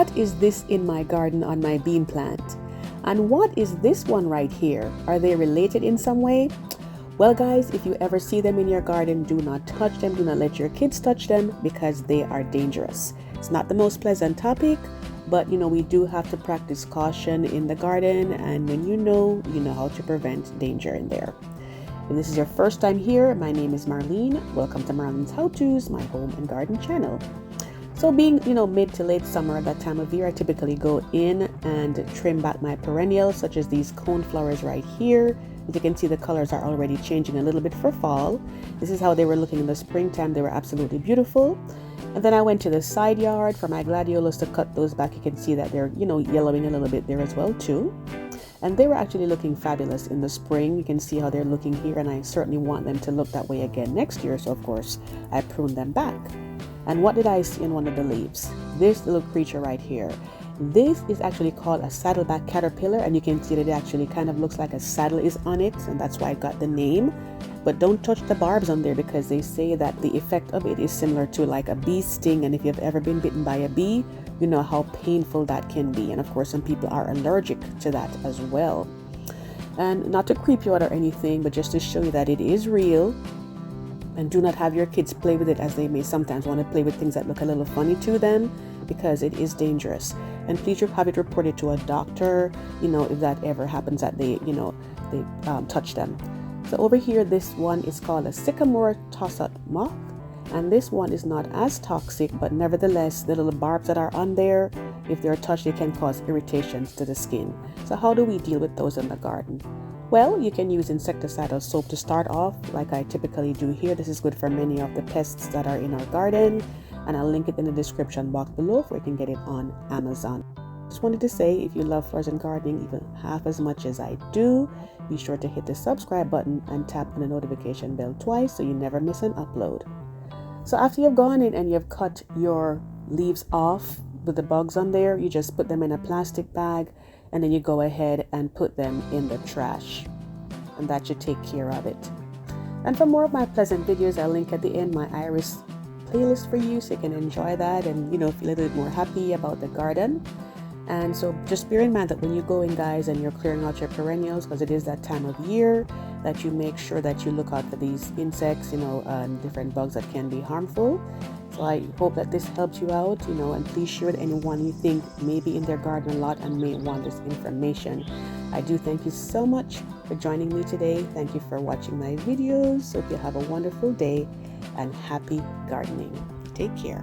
what is this in my garden on my bean plant? And what is this one right here? Are they related in some way? Well guys, if you ever see them in your garden, do not touch them. Do not let your kids touch them because they are dangerous. It's not the most pleasant topic, but we do have to practice caution in the garden, and when you know how to prevent danger in there. If this is your first time here, my name is Marlene. Welcome to Marlene's How To's, my home and garden channel. So being, mid to late summer, that time of year, I typically go in and trim back my perennials, such as these cone flowers right here. As you can see, the colors are already changing a little bit for fall. This is how they were looking in the springtime. They were absolutely beautiful. And then I went to the side yard for my gladiolas to cut those back. You can see that they're, yellowing a little bit there as well too. And they were actually looking fabulous in the spring. You can see how they're looking here, and I certainly want them to look that way again next year. So of course, I pruned them back. And what did I see in one of the leaves? This little creature right here. This is actually called a Saddleback Caterpillar, and you can see that it actually kind of looks like a saddle is on it, and that's why I got the name. But don't touch the barbs on there, because they say that the effect of it is similar to like a bee sting, and if you've ever been bitten by a bee, you know how painful that can be. And of course, some people are allergic to that as well. And not to creep you out or anything, but just to show you that it is real. And do not have your kids play with it, as they may sometimes want to play with things that look a little funny to them, because it is dangerous. And please have it reported to a doctor, if that ever happens that they touch them. So over here, this one is called a Sycamore moth. And this one is not as toxic, but nevertheless, the little barbs that are on there, if they're touched, they can cause irritations to the skin. So how do we deal with those in the garden? Well, you can use insecticidal soap to start off, like I typically do here. This is good for many of the pests that are in our garden, and I'll link it in the description box below where you can get it on Amazon. Just wanted to say, if you love flowers and gardening even half as much as I do, be sure to hit the subscribe button and tap on the notification bell twice so you never miss an upload. So after you've gone in and you've cut your leaves off with the bugs on there, you just put them in a plastic bag, and then you go ahead and put them in the trash, and that should take care of it. And for more of my pleasant videos, I'll link at the end my iris playlist for you, so you can enjoy that and feel a little bit more happy about the garden. And so just bear in mind that when you go in, guys, and you're clearing out your perennials, because it is that time of year, that you make sure that you look out for these insects, and different bugs that can be harmful. So I hope that this helps you out, and please share with anyone you think may be in their garden a lot and may want this information. I do thank you so much for joining me today. Thank you for watching my videos. Hope you have a wonderful day and happy gardening. Take care.